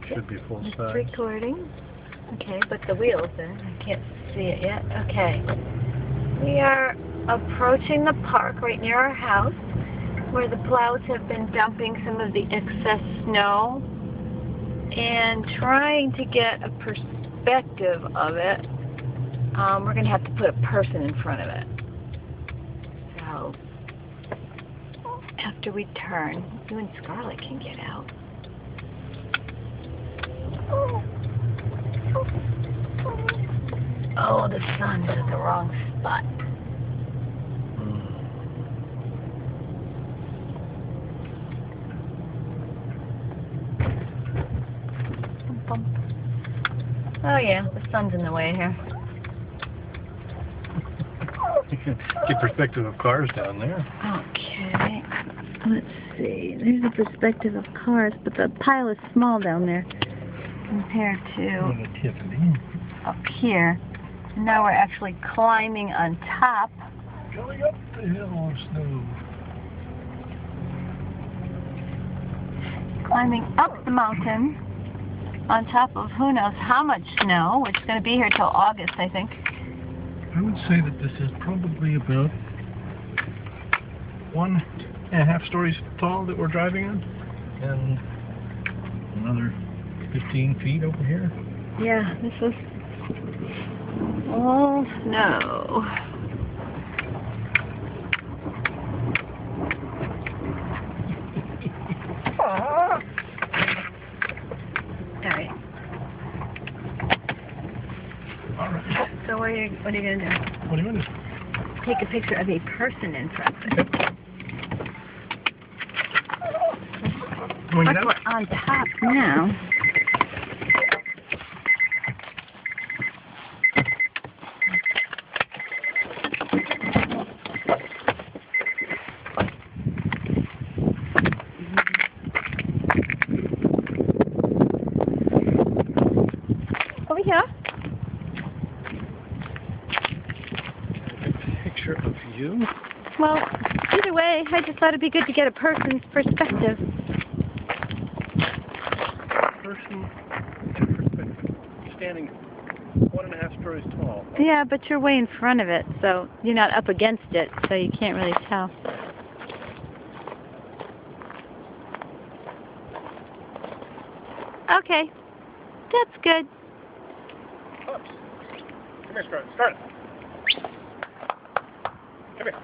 Should be full It's size. recording. Okay, but the wheels then. I can't see it yet. Okay. We are approaching the park right near our house where the plows have been dumping some of the excess snow and trying to get a perspective of it. We're going to have to put a person in front of it. So, after we turn, you and Scarlett can get out. Oh, the sun's at the wrong spot. Oh yeah, the sun's in the way here. Get perspective of cars down there. Okay, let's see. There's a perspective of cars, but the pile is small down there compared to Tiffany. up here. Now we're actually climbing on top. Going up the hill of snow. Climbing up the mountain on top of who knows how much snow, which is going to be here till August, I think. I would say that this is probably about 1.5 stories tall that we're driving on, and another 15 feet over here. Yeah, this is all snow. All right. So what are you going to do? What do you want to do? Take a picture of a person in front of it. You want to get out? We're on top now. Over here. Picture of you. Well, either way, I just thought it'd be good to get a person's perspective. Person perspective. Standing 1.5 stories tall. Yeah, but you're way in front of it, so you're not up against it, so you can't really tell. Okay, that's good. Oops. Come here, Scarlett. Scarlett. Come here.